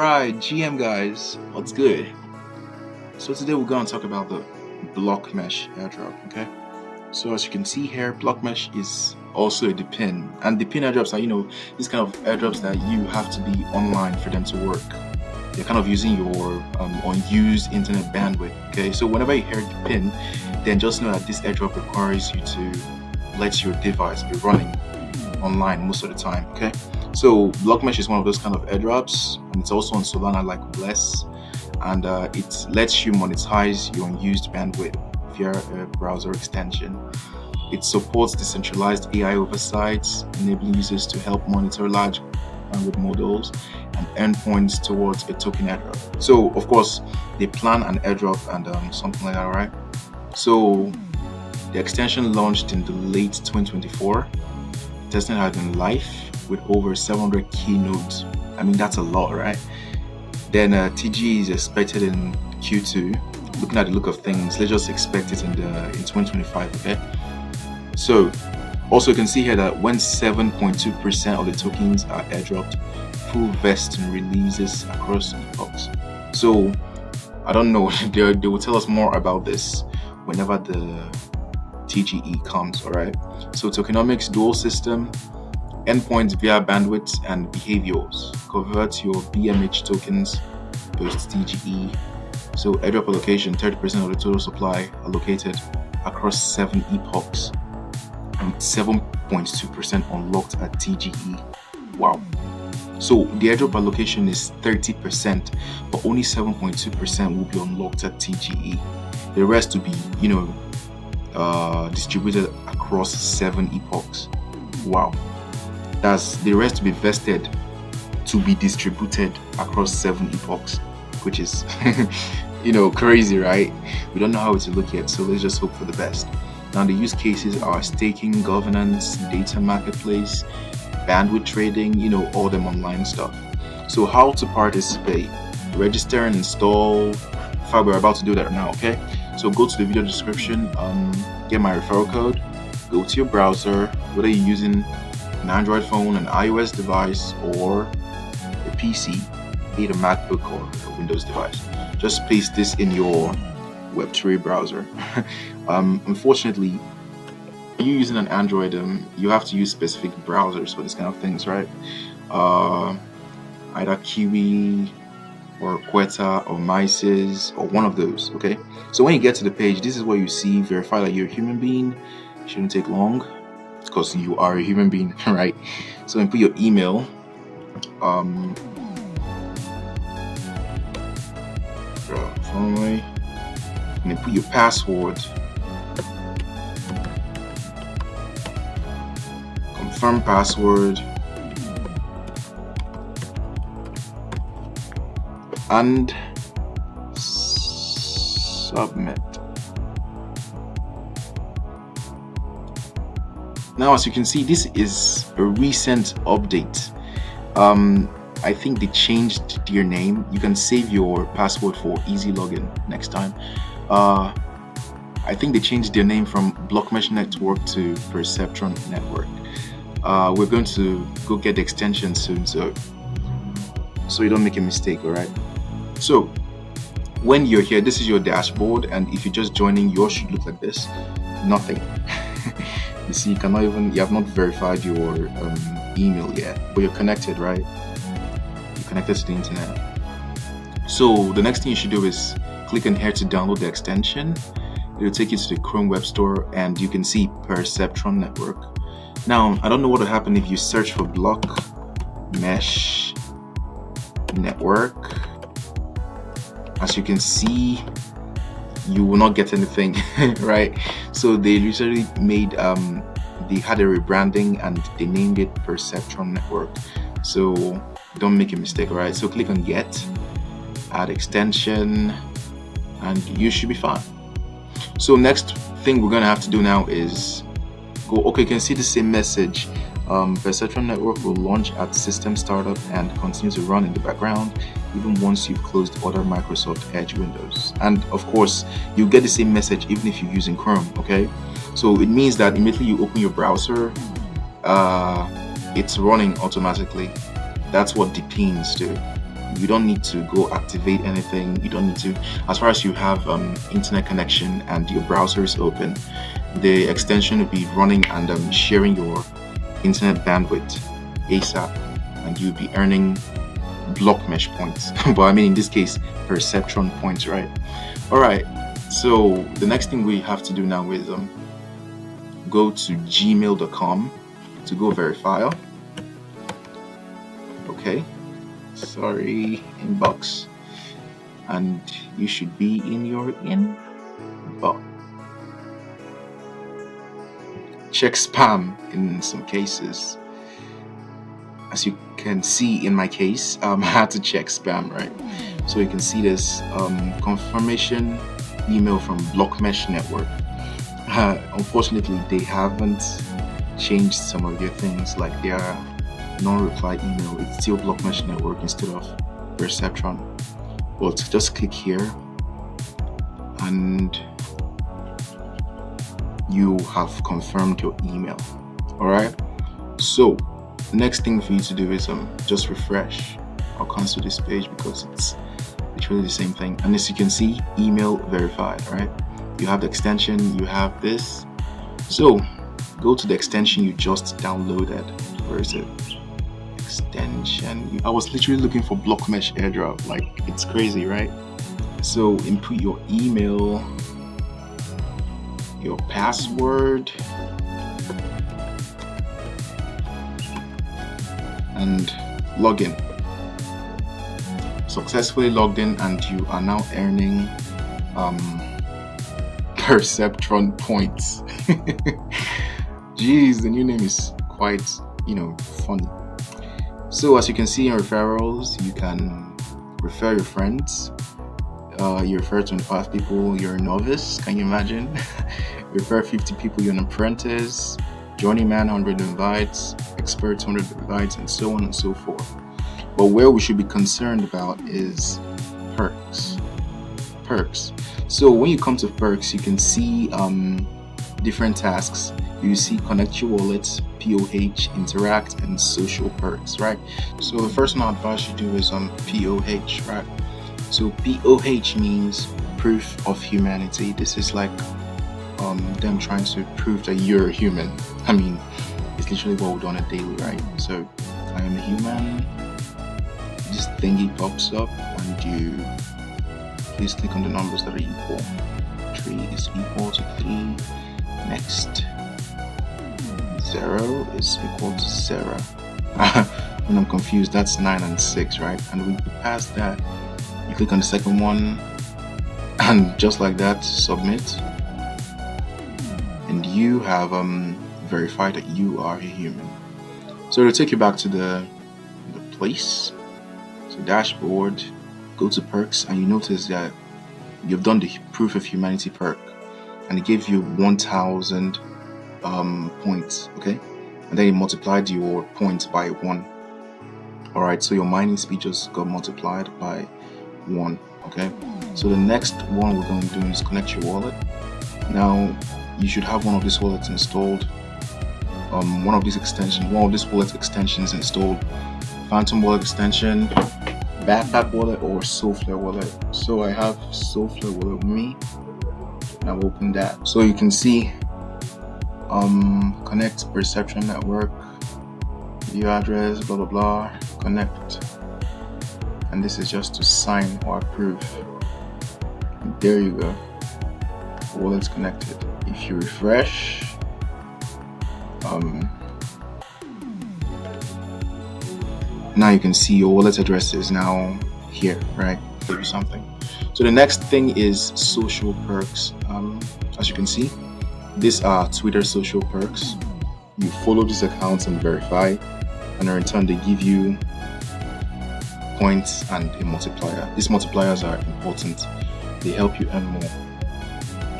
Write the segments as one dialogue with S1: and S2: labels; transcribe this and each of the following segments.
S1: Alright, GM guys, what's good? So today we're going to talk about the Blockmesh airdrop, okay? So as you can see here, Blockmesh is also a depin, and depin airdrops are, these kind of airdrops that you have to be online for them to work. They're kind of using your unused internet bandwidth, okay? So whenever you hear depin, then just know that this airdrop requires you to let your device be running online most of the time, okay? So Blockmesh is one of those kind of airdrops, and it's also on Solana like Bless, and it lets you monetize your unused bandwidth via a browser extension. It supports decentralized AI oversight, enabling users to help monitor large bandwidth models and earn points towards a token airdrop. So of course they plan an airdrop and something like that, right? So the extension launched in the late 2024. Testing has been live with over 700 key nodes. I mean, that's a lot, right? Then TG is expected in Q2. Looking at the look of things, let's just expect it in 2025, okay? So also you can see here that when 7.2% of the tokens are airdropped, full vesting releases across epochs. So I don't know, they will tell us more about this whenever the TGE comes, all right? So tokenomics dual system, endpoints via bandwidth and behaviors, convert your BMH tokens post TGE. So airdrop allocation, 30% of the total supply allocated across 7 epochs and 7.2% unlocked at TGE. Wow. So the airdrop allocation is 30%, but only 7.2% will be unlocked at TGE. The rest will be, distributed across 7 epochs. Wow. That's the rest to be vested to be distributed across 7 epochs, which is crazy, right? We don't know how it will look yet, so let's just hope for the best. Now the use cases are staking, governance, data marketplace, bandwidth trading, all them online stuff. So how to participate? Register and install. In fact, we're about to do that now, okay? So go to the video description, get my referral code, go to your browser, whether you're using an Android phone, an iOS device, or a PC, be it a MacBook or a Windows device. Just paste this in your Web3 browser. Unfortunately, if you're using an Android, you have to use specific browsers for this kind of things, right? Either Kiwi or Quetta or Mises or one of those, okay? So when you get to the page, this is what you see. Verify that you're a human being. It shouldn't take long because you are a human being, right? So then put your email, and then put your password, confirm password, and submit. Now, as you can see, this is a recent update. I think they changed their name. You can save your password for easy login next time. I think they changed their name from Blockmesh Network to Perceptron Network. We're going to go get the extension soon, so you don't make a mistake, all right? So when you're here, this is your dashboard, and if you're just joining, yours should look like this. Nothing. You see, you have not verified your email yet, but you're connected, right? You're connected to the internet. So the next thing you should do is click on here to download the extension. It will take you to the Chrome Web Store, and you can see Perceptron Network. Now, I don't know what will happen if you search for Blockmesh Network. As you can see, you will not get anything, right? So they literally they had a rebranding and they named it Perceptron Network. So don't make a mistake, right? So click on Get, add extension, and you should be fine. So next thing we're gonna have to do now is go. Okay, you can see the same message. Perceptron Network will launch at system startup and continue to run in the background even once you've closed other Microsoft Edge windows. And of course, you get the same message even if you're using Chrome, okay? So it means that immediately you open your browser, it's running automatically. That's what depins do. You don't need to go activate anything. You don't need to, as far as you have internet connection and your browser is open, the extension will be running and sharing your internet bandwidth ASAP, and you'll be earning Blockmesh points. But I mean, in this case, perceptron points, right? All right. So the next thing we have to do now is go to gmail.com to go verify. Okay. Sorry, inbox, and you should be in your inbox. Check spam in some cases. As you can see in my case, I had to check spam, right? So you can see this confirmation email from Blockmesh Network. Unfortunately, they haven't changed some of their things, like their non-reply email. It's still Blockmesh Network instead of Perceptron. But just click here and you have confirmed your email. Alright, so next thing for you to do is just refresh. I'll cancel this page because it's literally the same thing. And as you can see, email verified, right? You have the extension, you have this. So go to the extension you just downloaded. Where is it? Extension. I was literally looking for Blockmesh Airdrop. Like, it's crazy, right? So input your email, your password, and login. Successfully logged in, and you are now earning Perceptron points. Jeez, the new name is quite, funny. So as you can see in referrals, you can refer your friends. You refer 25 people, you're a novice. Can you imagine? You refer 50 people, you're an apprentice. Journeyman, 100 invites. Experts, 100 invites, and so on and so forth. But where we should be concerned about is perks. So when you come to perks, you can see different tasks. You see connect your wallet, POH, interact, and social perks, right? So the first one I advise you do is POH, right? So POH means proof of humanity. This is like them trying to prove that you're a human. I mean, it's literally what we do on a daily, right? So I am a human. This thingy pops up, and you please click on the numbers that are equal. 3 is equal to 3. Next. 0 is equal to 0. When I'm confused, that's 9 and 6, right? And we pass that. You click on the second one, and just like that, submit. And you have verified that you are a human. So it'll take you back to the place. So dashboard, go to perks, and you notice that you've done the proof of humanity perk, and it gave you 1,000 points, okay? And then it multiplied your points by 1. Alright, so your mining speed just got multiplied by 1, okay? So the next one we're going to do is connect your wallet. Now you should have one of these wallets installed, one of these wallet extensions installed. Phantom wallet extension, backpack wallet, or solflare wallet. So I have solflare wallet with me, and I'll open that. So you can see connect perception network, view address, blah blah blah, connect, and this is just to sign or approve. And there you go, wallet's connected. If you refresh, now you can see your wallet address is now here, right? Give you something. So the next thing is social perks. As you can see, these are Twitter social perks. You follow these accounts and verify, and in return they give you points and a multiplier. These multipliers are important. They help you earn more.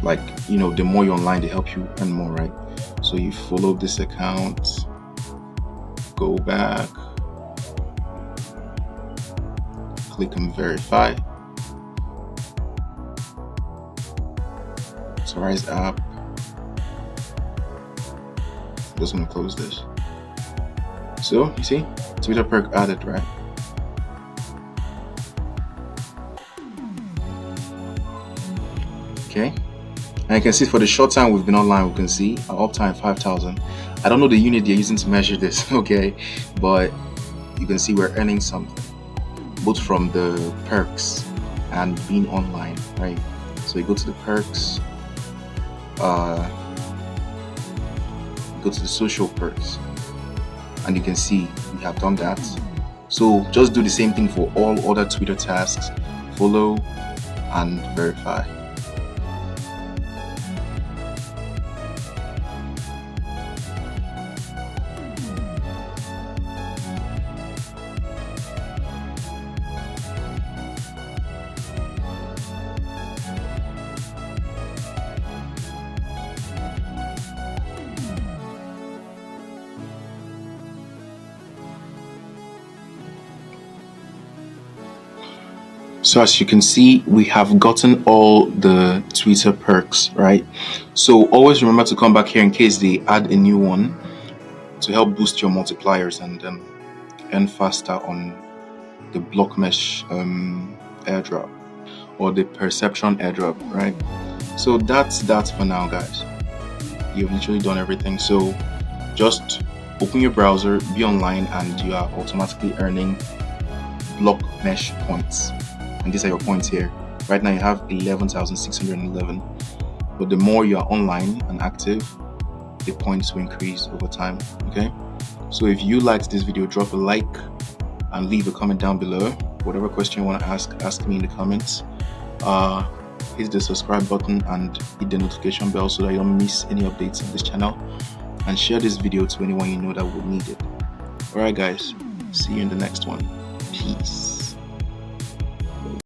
S1: Like, the more you're online, they help you earn more, right? So you follow this account, go back, click on verify. Rise app. I'm just gonna close this. So you see, Twitter perk added, right? Okay, and you can see for the short time we've been online, we can see our uptime 5,000. I don't know the unit they're using to measure this, okay, but you can see we're earning something, both from the perks and being online, right? So you go to the perks, go to the social perks, and you can see we have done that. So just do the same thing for all other Twitter tasks. Follow and verify. So as you can see, we have gotten all the Twitter perks, right? So always remember to come back here in case they add a new one to help boost your multipliers and earn faster on the Blockmesh airdrop or the perception airdrop, right? So that's for now, guys. You've literally done everything. So just open your browser, be online, and you are automatically earning Blockmesh points. And these are your points here. Right now you have 11,611, but the more you are online and active, the points will increase over time. Okay, so if you liked this video, drop a like and leave a comment down below. Whatever question you want to ask me in the comments. Hit the subscribe button and hit the notification bell so that you don't miss any updates on this channel, and share this video to anyone you know that would need it. Alright guys, see you in the next one. Peace.